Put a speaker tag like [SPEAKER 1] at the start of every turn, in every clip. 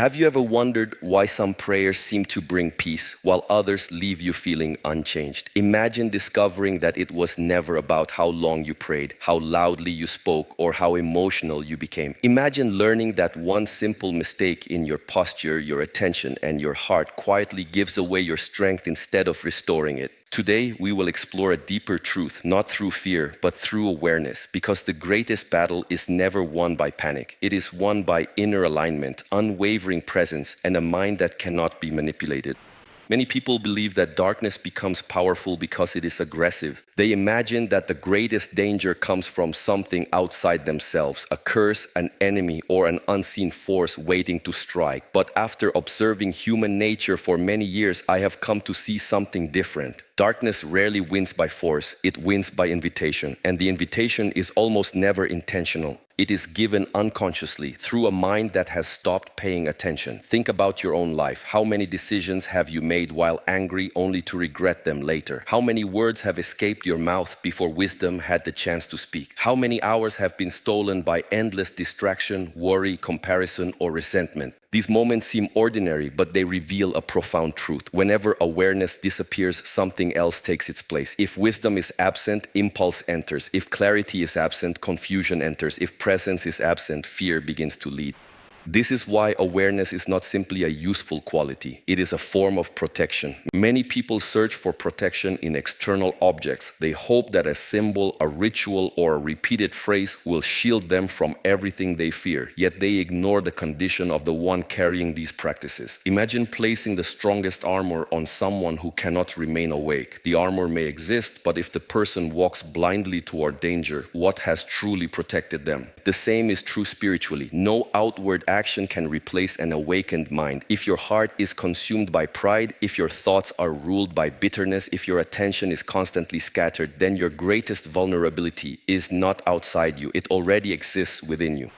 [SPEAKER 1] Have you ever wondered why some prayers seem to bring peace while others leave you feeling unchanged? Imagine discovering that it was never about how long you prayed, how loudly you spoke, or how emotional you became. Imagine learning that one simple mistake in your posture, your attention, and your heart quietly gives away your strength instead of restoring it. Today, we will explore a deeper truth, not through fear, but through awareness, because the greatest battle is never won by panic. It is won by inner alignment, unwavering presence, and a mind that cannot be manipulated. Many people believe that darkness becomes powerful because it is aggressive. They imagine that the greatest danger comes from something outside themselves, a curse, an enemy, or an unseen force waiting to strike. But after observing human nature for many years, I have come to see something different. Darkness rarely wins by force, it wins by invitation, and the invitation is almost never intentional. It is given unconsciously through a mind that has stopped paying attention. Think about your own life. How many decisions have you made while angry only to regret them later? How many words have escaped your mouth before wisdom had the chance to speak? How many hours have been stolen by endless distraction, worry, comparison, or resentment? These moments seem ordinary, but they reveal a profound truth. Whenever awareness disappears, something else takes its place. If wisdom is absent, impulse enters. If clarity is absent, confusion enters. If presence is absent, fear begins to lead. This is why awareness is not simply a useful quality. It is a form of protection. Many people search for protection in external objects. They hope that a symbol, a ritual, or a repeated phrase will shield them from everything they fear. Yet they ignore the condition of the one carrying these practices. Imagine placing the strongest armor on someone who cannot remain awake. The armor may exist, but if the person walks blindly toward danger, what has truly protected them? The same is true spiritually. No outward action can replace an awakened mind. If your heart is consumed by pride, if your thoughts are ruled by bitterness, if your attention is constantly scattered, then your greatest vulnerability is not outside you. It already exists within you.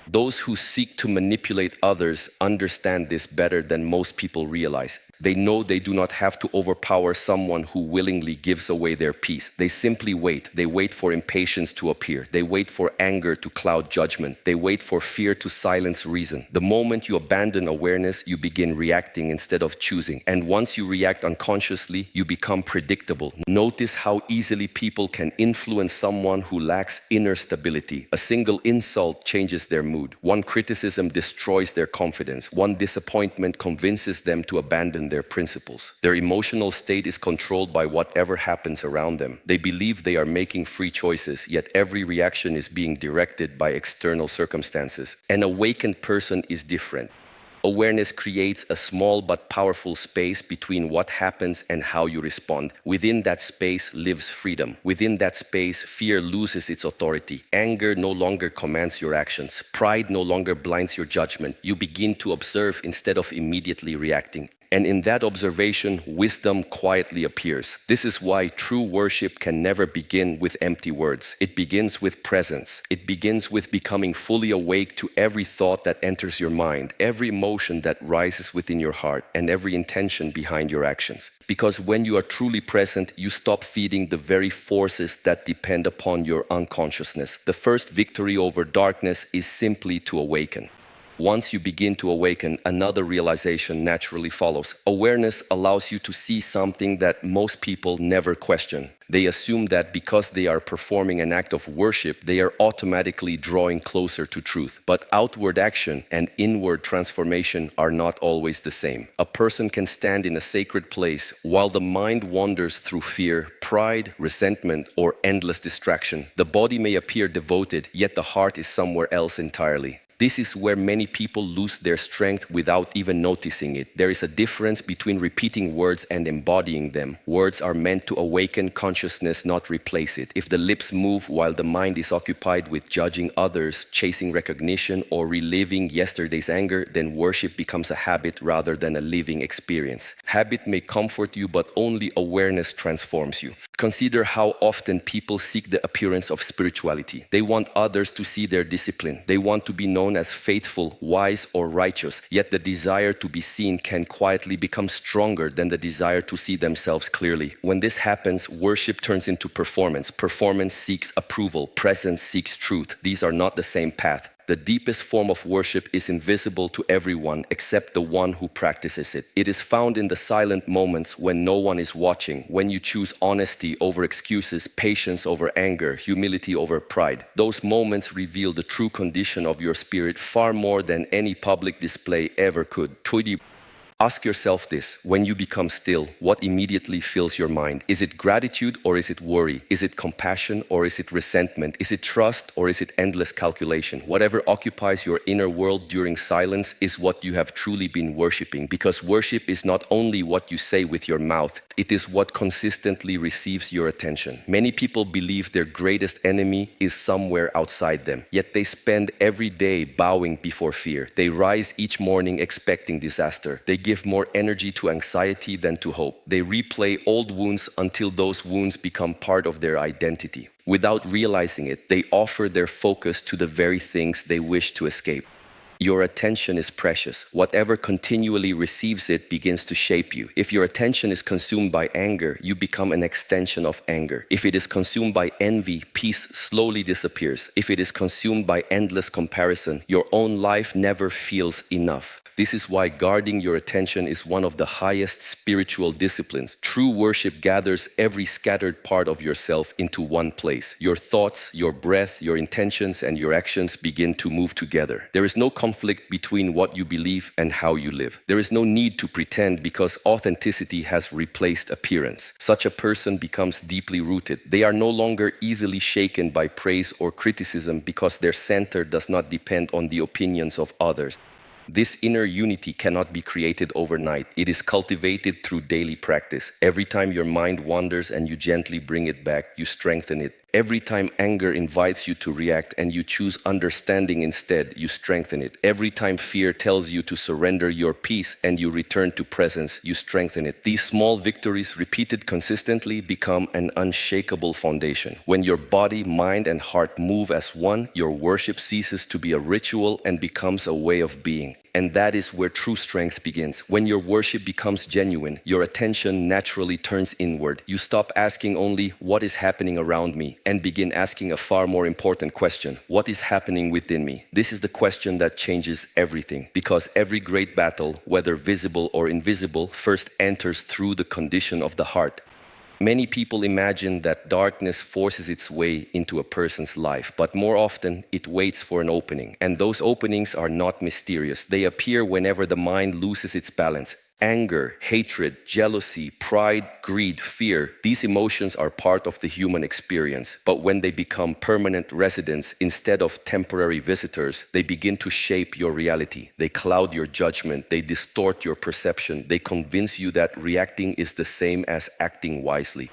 [SPEAKER 1] Those who seek to manipulate others understand this better than most people realize. They know they do not have to overpower someone who willingly gives away their peace. They simply wait. They wait for impatience to appear. They wait for anger to cloud judgment. They wait for fear to silence reason. The moment you abandon awareness, you begin reacting instead of choosing. And once you react unconsciously, you become predictable. Notice how easily people can influence someone who lacks inner stability. A single insult changes their mood. One criticism destroys their confidence. One disappointment convinces them to abandon their principles. Their emotional state is controlled by whatever happens around them. They believe they are making free choices, yet every reaction is being directed by external circumstances. An awakened person is different. Awareness creates a small but powerful space between what happens and how you respond. Within that space lives freedom. Within that space, fear loses its authority. Anger no longer commands your actions. Pride no longer blinds your judgment. You begin to observe instead of immediately reacting. And in that observation, wisdom quietly appears. This is why true worship can never begin with empty words. It begins with presence. It begins with becoming fully awake to every thought that enters your mind, every emotion that rises within your heart, and every intention behind your actions. Because when you are truly present, you stop feeding the very forces that depend upon your unconsciousness. The first victory over darkness is simply to awaken. Once you begin to awaken, another realization naturally follows. Awareness allows you to see something that most people never question. They assume that because they are performing an act of worship, they are automatically drawing closer to truth. But outward action and inward transformation are not always the same. A person can stand in a sacred place while the mind wanders through fear, pride, resentment, or endless distraction. The body may appear devoted, yet the heart is somewhere else entirely. This is where many people lose their strength without even noticing it. There is a difference between repeating words and embodying them. Words are meant to awaken consciousness, not replace it. If the lips move while the mind is occupied with judging others, chasing recognition, or reliving yesterday's anger, then worship becomes a habit rather than a living experience. Habit may comfort you, but only awareness transforms you. Consider how often people seek the appearance of spirituality. They want others to see their discipline. They want to be known as faithful, wise, or righteous. Yet the desire to be seen can quietly become stronger than the desire to see themselves clearly. When this happens, worship turns into performance. Performance seeks approval. Presence seeks truth. These are not the same path. The deepest form of worship is invisible to everyone except the one who practices it. It is found in the silent moments when no one is watching, when you choose honesty over excuses, patience over anger, humility over pride. Those moments reveal the true condition of your spirit far more than any public display ever could. Ask yourself this: when you become still, what immediately fills your mind? Is it gratitude or is it worry? Is it compassion or is it resentment? Is it trust or is it endless calculation? Whatever occupies your inner world during silence is what you have truly been worshiping, because worship is not only what you say with your mouth, it is what consistently receives your attention. Many people believe their greatest enemy is somewhere outside them, yet they spend every day bowing before fear. They rise each morning expecting disaster. They give more energy to anxiety than to hope. They replay old wounds until those wounds become part of their identity. Without realizing it, they offer their focus to the very things they wish to escape. Your attention is precious. Whatever continually receives it begins to shape you. If your attention is consumed by anger, you become an extension of anger. If it is consumed by envy, peace slowly disappears. If it is consumed by endless comparison, your own life never feels enough. This is why guarding your attention is one of the highest spiritual disciplines. True worship gathers every scattered part of yourself into one place. Your thoughts, your breath, your intentions, and your actions begin to move together. There is no conflict between what you believe and how you live. There is no need to pretend, because authenticity has replaced appearance. Such a person becomes deeply rooted. They are no longer easily shaken by praise or criticism, because their center does not depend on the opinions of others. This inner unity cannot be created overnight. It is cultivated through daily practice. Every time your mind wanders and you gently bring it back, you strengthen it. Every time anger invites you to react and you choose understanding instead, you strengthen it. Every time fear tells you to surrender your peace and you return to presence, you strengthen it. These small victories, repeated consistently, become an unshakable foundation. When your body, mind, and heart move as one, your worship ceases to be a ritual and becomes a way of being. And that is where true strength begins. When your worship becomes genuine, your attention naturally turns inward. You stop asking only, "What is happening around me?" and begin asking a far more important question: what is happening within me? This is the question that changes everything, because every great battle, whether visible or invisible, first enters through the condition of the heart. Many people imagine that darkness forces its way into a person's life, but more often it waits for an opening. And those openings are not mysterious. They appear whenever the mind loses its balance. Anger, hatred, jealousy, pride, greed, fear, these emotions are part of the human experience. But when they become permanent residents instead of temporary visitors, they begin to shape your reality. They cloud your judgment, they distort your perception, they convince you that reacting is the same as acting wisely.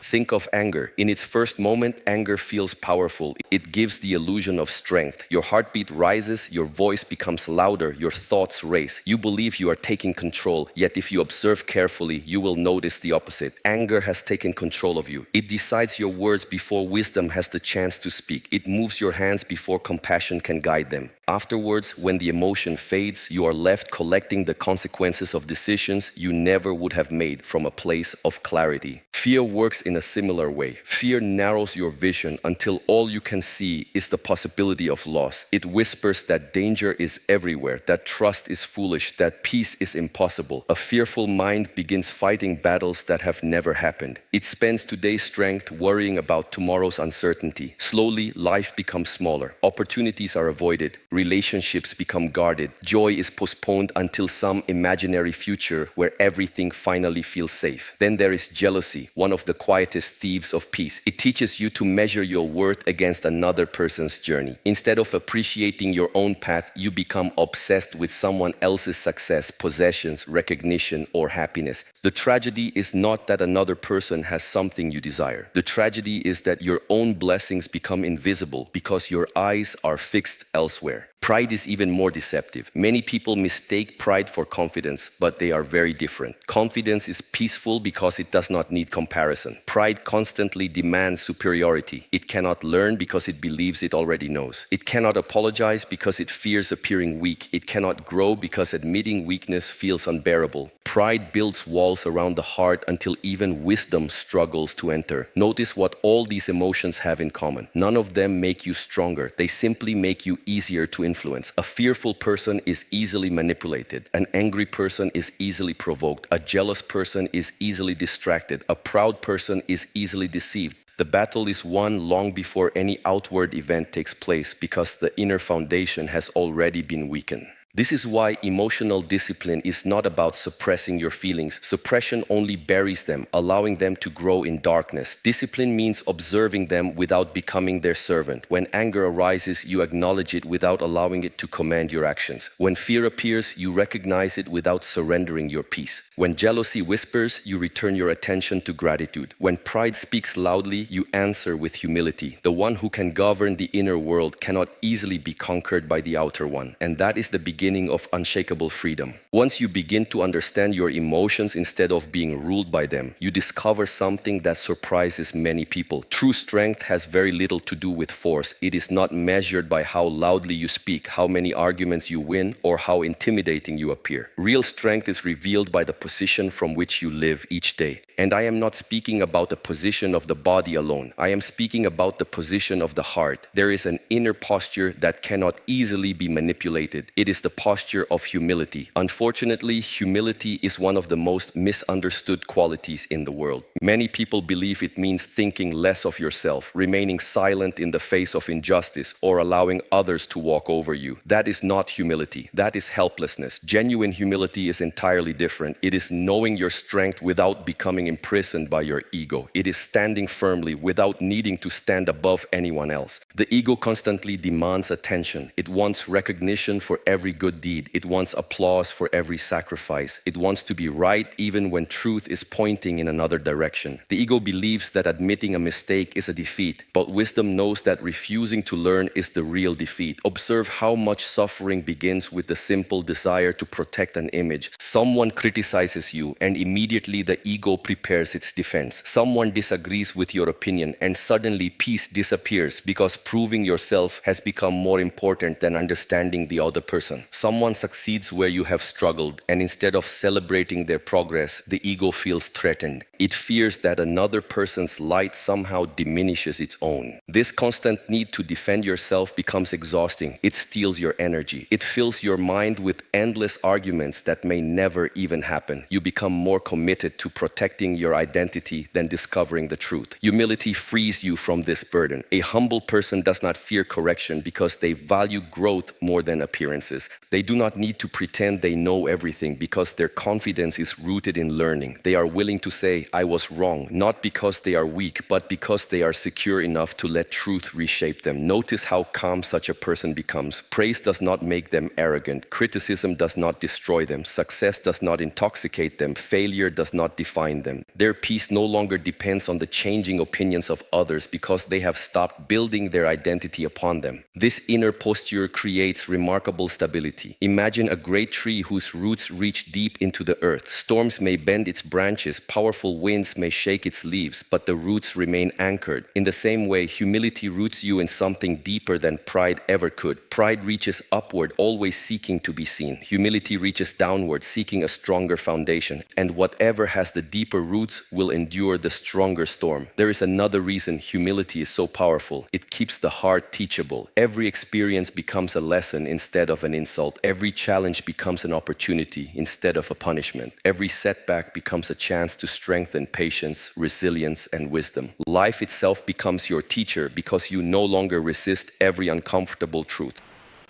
[SPEAKER 1] Think of anger. In its first moment, anger feels powerful. It gives the illusion of strength. Your heartbeat rises, your voice becomes louder, your thoughts race. You believe you are taking control, yet if you observe carefully, you will notice the opposite. Anger has taken control of you. It decides your words before wisdom has the chance to speak. It moves your hands before compassion can guide them. Afterwards, when the emotion fades, you are left collecting the consequences of decisions you never would have made from a place of clarity. Fear works in a similar way. Fear narrows your vision until all you can see is the possibility of loss. It whispers that danger is everywhere, that trust is foolish, that peace is impossible. A fearful mind begins fighting battles that have never happened. It spends today's strength worrying about tomorrow's uncertainty. Slowly, life becomes smaller. Opportunities are avoided. Relationships become guarded. Joy is postponed until some imaginary future where everything finally feels safe. Then there is jealousy, one of the quietest thieves of peace. It teaches you to measure your worth against another person's journey. Instead of appreciating your own path, you become obsessed with someone else's success, possessions, recognition, or happiness. The tragedy is not that another person has something you desire. The tragedy is that your own blessings become invisible because your eyes are fixed elsewhere. Pride is even more deceptive. Many people mistake pride for confidence, but they are very different. Confidence is peaceful because it does not need comparison. Pride constantly demands superiority. It cannot learn because it believes it already knows. It cannot apologize because it fears appearing weak. It cannot grow because admitting weakness feels unbearable. Pride builds walls around the heart until even wisdom struggles to enter. Notice what all these emotions have in common. None of them make you stronger. They simply make you easier to influence. A fearful person is easily manipulated. An angry person is easily provoked. A jealous person is easily distracted. A proud person is easily deceived. The battle is won long before any outward event takes place because the inner foundation has already been weakened. This is why emotional discipline is not about suppressing your feelings. Suppression only buries them, allowing them to grow in darkness. Discipline means observing them without becoming their servant. When anger arises, you acknowledge it without allowing it to command your actions. When fear appears, you recognize it without surrendering your peace. When jealousy whispers, you return your attention to gratitude. When pride speaks loudly, you answer with humility. The one who can govern the inner world cannot easily be conquered by the outer one, and that is the beginning of unshakable freedom. Once you begin to understand your emotions instead of being ruled by them, you discover something that surprises many people. True strength has very little to do with force. It is not measured by how loudly you speak, how many arguments you win, or how intimidating you appear. Real strength is revealed by the position from which you live each day. And I am not speaking about the position of the body alone. I am speaking about the position of the heart. There is an inner posture that cannot easily be manipulated. It is the posture of humility. Unfortunately, humility is one of the most misunderstood qualities in the world. Many people believe it means thinking less of yourself, remaining silent in the face of injustice, or allowing others to walk over you. That is not humility. That is helplessness. Genuine humility is entirely different. It is knowing your strength without becoming imprisoned by your ego. It is standing firmly without needing to stand above anyone else. The ego constantly demands attention. It wants recognition for every good deed. It wants applause for every sacrifice. It wants to be right even when truth is pointing in another direction. The ego believes that admitting a mistake is a defeat, but wisdom knows that refusing to learn is the real defeat. Observe how much suffering begins with the simple desire to protect an image. Someone criticizes you and immediately the ego prepares its defense. Someone disagrees with your opinion and suddenly peace disappears because proving yourself has become more important than understanding the other person. Someone succeeds where you have struggled, and instead of celebrating their progress, the ego feels threatened. It fears that another person's light somehow diminishes its own. This constant need to defend yourself becomes exhausting. It steals your energy. It fills your mind with endless arguments that may never even happen. You become more committed to protecting your identity than discovering the truth. Humility frees you from this burden. A humble person does not fear correction because they value growth more than appearances. They do not need to pretend they know everything because their confidence is rooted in learning. They are willing to say, I was wrong, not because they are weak, but because they are secure enough to let truth reshape them. Notice how calm such a person becomes. Praise does not make them arrogant. Criticism does not destroy them. Success does not intoxicate them. Failure does not define them. Their peace no longer depends on the changing opinions of others because they have stopped building their identity upon them. This inner posture creates remarkable stability. Imagine a great tree whose roots reach deep into the earth. Storms may bend its branches, powerful winds may shake its leaves, but the roots remain anchored. In the same way, humility roots you in something deeper than pride ever could. Pride reaches upward, always seeking to be seen. Humility reaches downward, seeking a stronger foundation. And whatever has the deeper roots will endure the stronger storm. There is another reason humility is so powerful. It keeps the heart teachable. Every experience becomes a lesson instead of an insult. Every challenge becomes an opportunity instead of a punishment. Every setback becomes a chance to strengthen patience, resilience, and wisdom. Life itself becomes your teacher because you no longer resist every uncomfortable truth.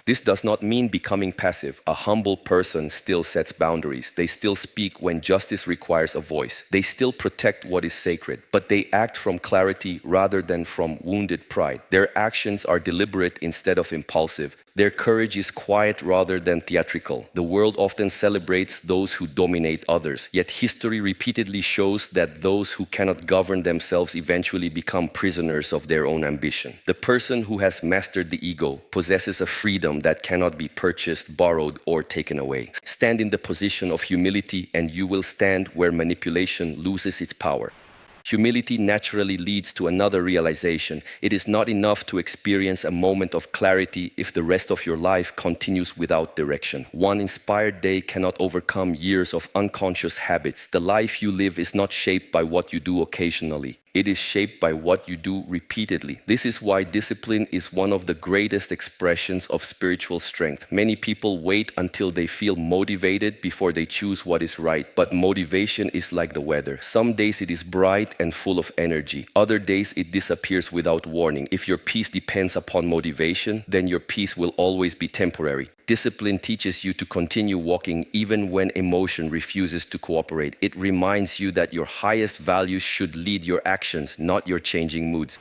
[SPEAKER 1] This does not mean becoming passive. A humble person still sets boundaries. They still speak when justice requires a voice. They still protect what is sacred, but they act from clarity rather than from wounded pride. Their actions are deliberate instead of impulsive. Their courage is quiet rather than theatrical. The world often celebrates those who dominate others, yet history repeatedly shows that those who cannot govern themselves eventually become prisoners of their own ambition. The person who has mastered the ego possesses a freedom that cannot be purchased, borrowed, or taken away. Stand in the position of humility, and you will stand where manipulation loses its power. Humility naturally leads to another realization. It is not enough to experience a moment of clarity if the rest of your life continues without direction. One inspired day cannot overcome years of unconscious habits. The life you live is not shaped by what you do occasionally. It is shaped by what you do repeatedly. This is why discipline is one of the greatest expressions of spiritual strength. Many people wait until they feel motivated before they choose what is right. But motivation is like the weather. Some days it is bright and full of energy. Other days it disappears without warning. If your peace depends upon motivation, then your peace will always be temporary. Discipline teaches you to continue walking even when emotion refuses to cooperate. It reminds you that your highest values should lead your actions, not your changing moods.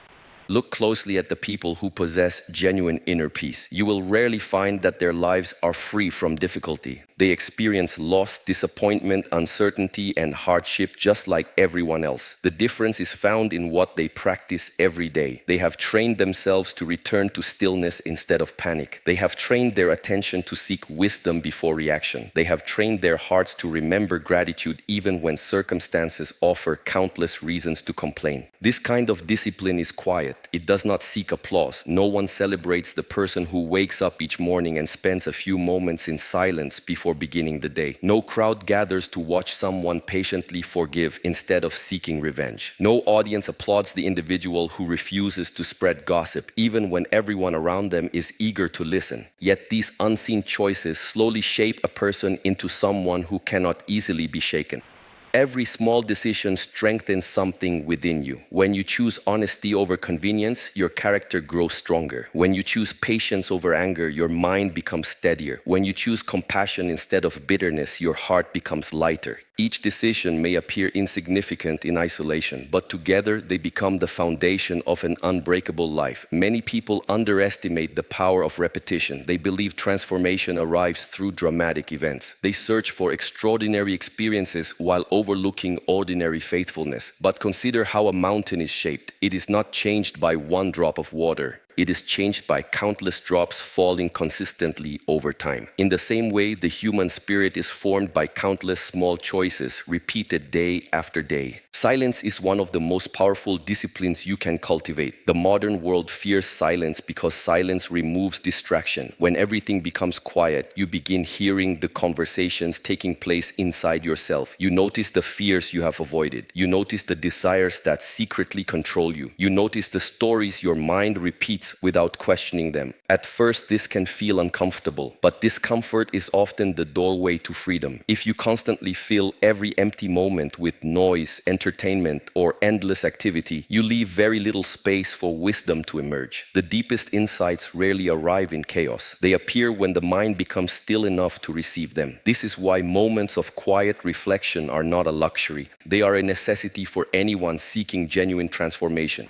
[SPEAKER 1] Look closely at the people who possess genuine inner peace. You will rarely find that their lives are free from difficulty. They experience loss, disappointment, uncertainty, and hardship just like everyone else. The difference is found in what they practice every day. They have trained themselves to return to stillness instead of panic. They have trained their attention to seek wisdom before reaction. They have trained their hearts to remember gratitude even when circumstances offer countless reasons to complain. This kind of discipline is quiet. It does not seek applause. No one celebrates the person who wakes up each morning and spends a few moments in silence before beginning the day. No crowd gathers to watch someone patiently forgive instead of seeking revenge. No audience applauds the individual who refuses to spread gossip, even when everyone around them is eager to listen. Yet these unseen choices slowly shape a person into someone who cannot easily be shaken. Every small decision strengthens something within you. When you choose honesty over convenience, your character grows stronger. When you choose patience over anger, your mind becomes steadier. When you choose compassion instead of bitterness, your heart becomes lighter. Each decision may appear insignificant in isolation, but together they become the foundation of an unbreakable life. Many people underestimate the power of repetition. They believe transformation arrives through dramatic events. They search for extraordinary experiences while overlooking ordinary faithfulness. But consider how a mountain is shaped. It is not changed by one drop of water. It is changed by countless drops falling consistently over time. In the same way, the human spirit is formed by countless small choices repeated day after day. Silence is one of the most powerful disciplines you can cultivate. The modern world fears silence because silence removes distraction. When everything becomes quiet, you begin hearing the conversations taking place inside yourself. You notice the fears you have avoided. You notice the desires that secretly control you. You notice the stories your mind repeats without questioning them. At first, this can feel uncomfortable, but discomfort is often the doorway to freedom. If you constantly fill every empty moment with noise, entertainment, or endless activity, you leave very little space for wisdom to emerge. The deepest insights rarely arrive in chaos. They appear when the mind becomes still enough to receive them. This is why moments of quiet reflection are not a luxury. They are a necessity for anyone seeking genuine transformation.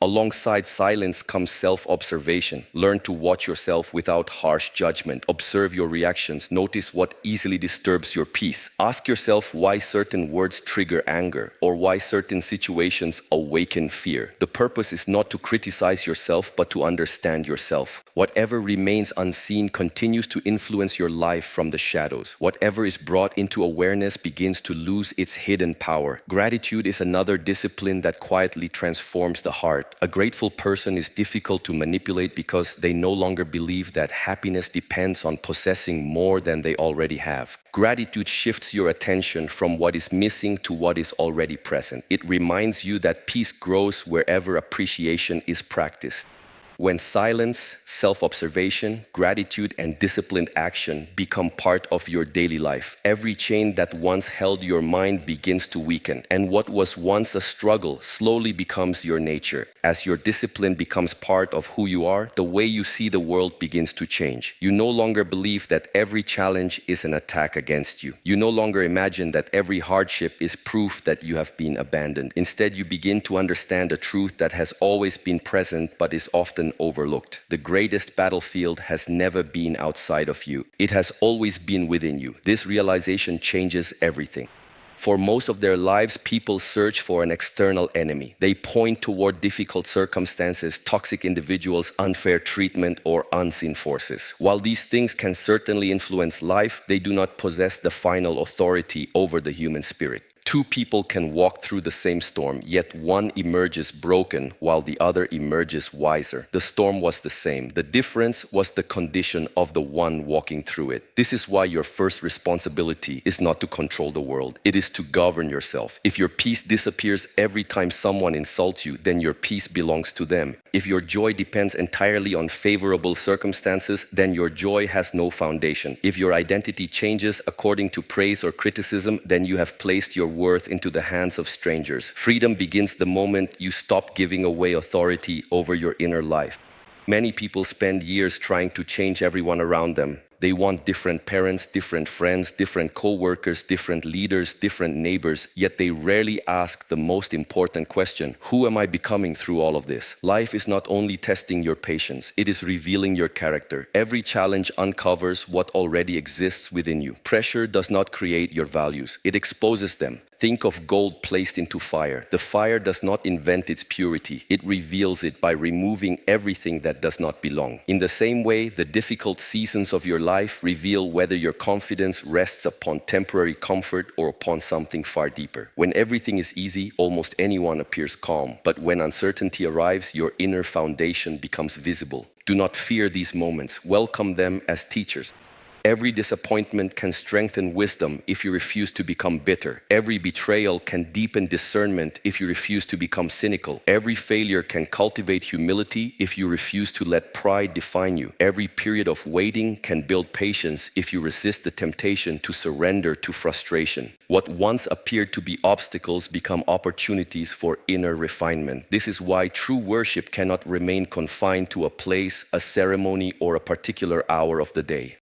[SPEAKER 1] Alongside silence comes self-observation. Learn to watch yourself without harsh judgment. Observe your reactions. Notice what easily disturbs your peace. Ask yourself why certain words trigger anger or why certain situations awaken fear. The purpose is not to criticize yourself, but to understand yourself. Whatever remains unseen continues to influence your life from the shadows. Whatever is brought into awareness begins to lose its hidden power. Gratitude is another discipline that quietly transforms the heart. A grateful person is difficult to manipulate because they no longer believe that happiness depends on possessing more than they already have. Gratitude shifts your attention from what is missing to what is already present. It reminds you that peace grows wherever appreciation is practiced. When silence, self-observation, gratitude, and disciplined action become part of your daily life, every chain that once held your mind begins to weaken, and what was once a struggle slowly becomes your nature. As your discipline becomes part of who you are, the way you see the world begins to change. You no longer believe that every challenge is an attack against you. You no longer imagine that every hardship is proof that you have been abandoned. Instead, you begin to understand a truth that has always been present but is often often overlooked. The greatest battlefield has never been outside of you. It has always been within you. This realization changes everything. For most of their lives, people search for an external enemy. They point toward difficult circumstances, toxic individuals, unfair treatment, or unseen forces. While these things can certainly influence life, they do not possess the final authority over the human spirit. Two people can walk through the same storm, yet one emerges broken while the other emerges wiser. The storm was the same. The difference was the condition of the one walking through it. This is why your first responsibility is not to control the world. It is to govern yourself. If your peace disappears every time someone insults you, then your peace belongs to them. If your joy depends entirely on favorable circumstances, then your joy has no foundation. If your identity changes according to praise or criticism, then you have placed your worth into the hands of strangers. Freedom begins the moment you stop giving away authority over your inner life. Many people spend years trying to change everyone around them. They want different parents, different friends, different co-workers, different leaders, different neighbors, yet they rarely ask the most important question: who am I becoming through all of this? Life is not only testing your patience, it is revealing your character. Every challenge uncovers what already exists within you. Pressure does not create your values, it exposes them. Think of gold placed into fire. The fire does not invent its purity. It reveals it by removing everything that does not belong. In the same way, the difficult seasons of your life reveal whether your confidence rests upon temporary comfort or upon something far deeper. When everything is easy, almost anyone appears calm. But when uncertainty arrives, your inner foundation becomes visible. Do not fear these moments. Welcome them as teachers. Every disappointment can strengthen wisdom if you refuse to become bitter. Every betrayal can deepen discernment if you refuse to become cynical. Every failure can cultivate humility if you refuse to let pride define you. Every period of waiting can build patience if you resist the temptation to surrender to frustration. What once appeared to be obstacles become opportunities for inner refinement. This is why true worship cannot remain confined to a place, a ceremony, or a particular hour of the day.